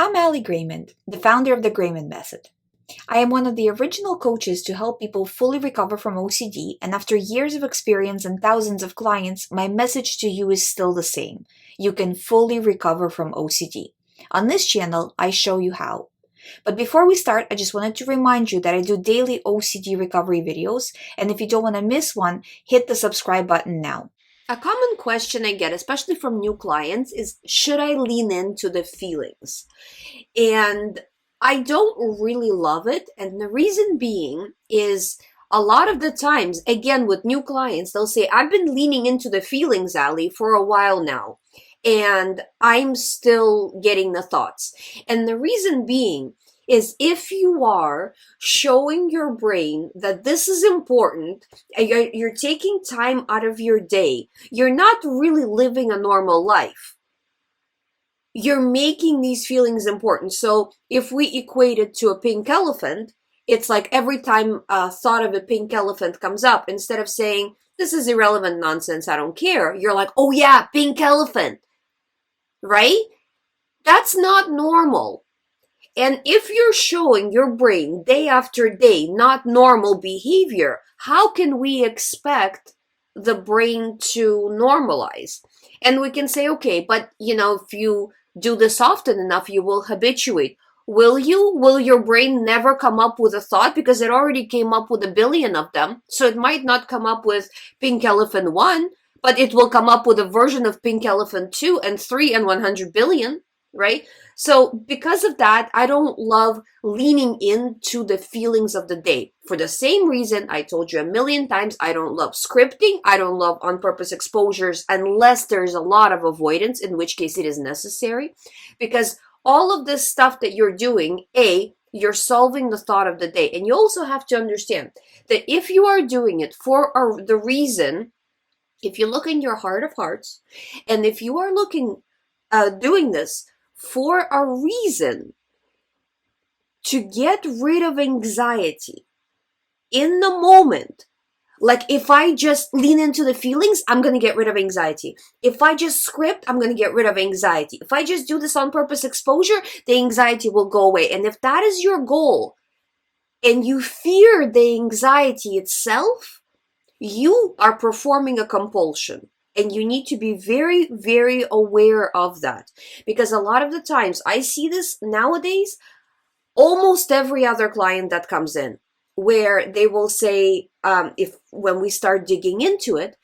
I'm GREYMOND, the founder of the GREYMOND method. I am one of the original coaches to help people fully recover from OCD, and after years of experience and thousands of clients, my message to you is still the same. You can fully recover from OCD. On this channel, I show you how. But before we start, I just wanted to remind you that I do daily OCD recovery videos, and if you don't want to miss one, hit the subscribe button now. A common question I get, especially from new clients, is should I lean into the feelings? And I don't really love it. And the reason being is a lot of the times, again, with new clients, they'll say, I've been leaning into the feelings, Ali, for a while now, and I'm still getting the thoughts. And the reason being is if you are showing your brain that this is important, you're taking time out of your day, you're not really living a normal life. You're making these feelings important. So if we equate it to a pink elephant, it's like every time a thought of a pink elephant comes up, instead of saying, this is irrelevant nonsense, I don't care, you're like, oh yeah, pink elephant, right? That's not normal. And if you're showing your brain day after day not normal behavior, how can we expect the brain to normalize? And we can say, okay, but if you do this often enough, you will habituate. Will you? Will your brain never come up with a thought? Because it already came up with a billion of them. So it might not come up with pink elephant 1, but it will come up with a version of pink elephant 2 and 3 and 100 billion, right? So because of that, I don't love leaning into the feelings of the day. For the same reason I told you a million times, I don't love scripting. I don't love on-purpose exposures unless there's a lot of avoidance, in which case it is necessary. Because all of this stuff that you're doing, you're solving the thought of the day. And you also have to understand that if you are doing it for the reason, if you look in your heart of hearts, and if you are doing this for a reason to get rid of anxiety in the moment, like if I just lean into the feelings, I'm going to get rid of anxiety. If I just script, I'm going to get rid of anxiety. If I just do this on purpose exposure, the anxiety will go away. And if that is your goal and you fear the anxiety itself, you are performing a compulsion. And you need to be very, very aware of that. Because a lot of the times, I see this nowadays, almost every other client that comes in, where they will say, when we start digging into it,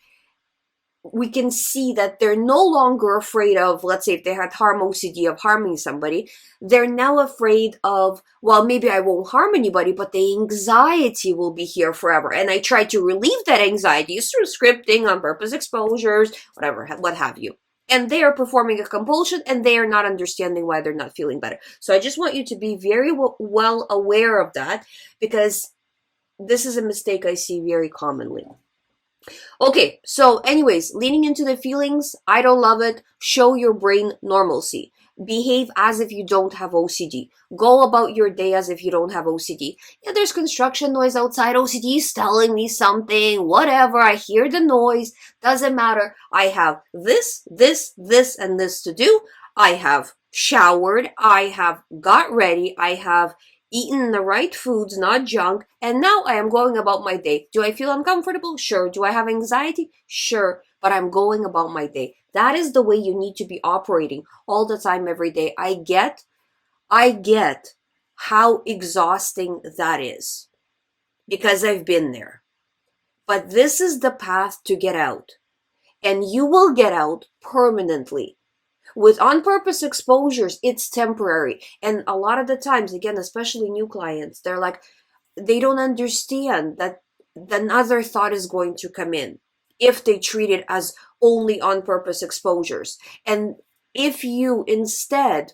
we can see that they're no longer afraid of, let's say if they had harm OCD of harming somebody, they're now afraid of, well, maybe I won't harm anybody, but the anxiety will be here forever. And I try to relieve that anxiety through scripting, on purpose exposures, whatever, what have you. And they are performing a compulsion and they are not understanding why they're not feeling better. So I just want you to be very well aware of that, because this is a mistake I see very commonly. Okay, so anyways, leaning into the feelings, I don't love it. Show your brain normalcy. Behave as if you don't have OCD. Go about your day as if you don't have OCD. Yeah, there's construction noise outside. OCD is telling me something, whatever. I hear the noise. Doesn't matter. I have this, and this to do. I have showered. I have got ready. I have eaten the right foods, not junk, and now I am going about my day. Do I feel uncomfortable? Sure. Do I have anxiety? Sure. But I'm going about my day. That is the way you need to be operating all the time, every day. I get how exhausting that is, because I've been there. But this is the path to get out. And you will get out permanently. With on-purpose exposures, it's temporary. And a lot of the times, again, especially new clients, they're like, they don't understand that another thought is going to come in if they treat it as only on-purpose exposures. And if you instead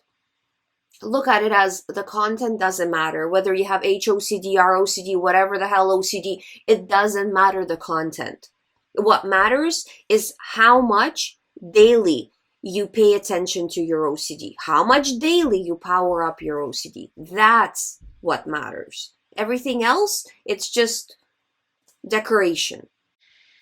look at it as the content doesn't matter, whether you have HOCD, ROCD, whatever the hell OCD, it doesn't matter the content. What matters is how much daily you pay attention to your OCD, how much daily you power up your OCD. That's what matters. Everything else, it's just decoration.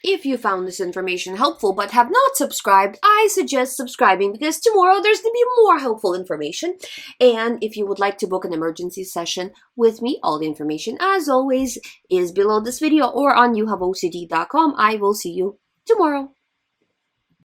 If you found this information helpful but have not subscribed, I suggest subscribing because tomorrow there's going to be more helpful information. And if you would like to book an emergency session with me, all the information, as always, is below this video or on youhaveocd.com. I will see you tomorrow.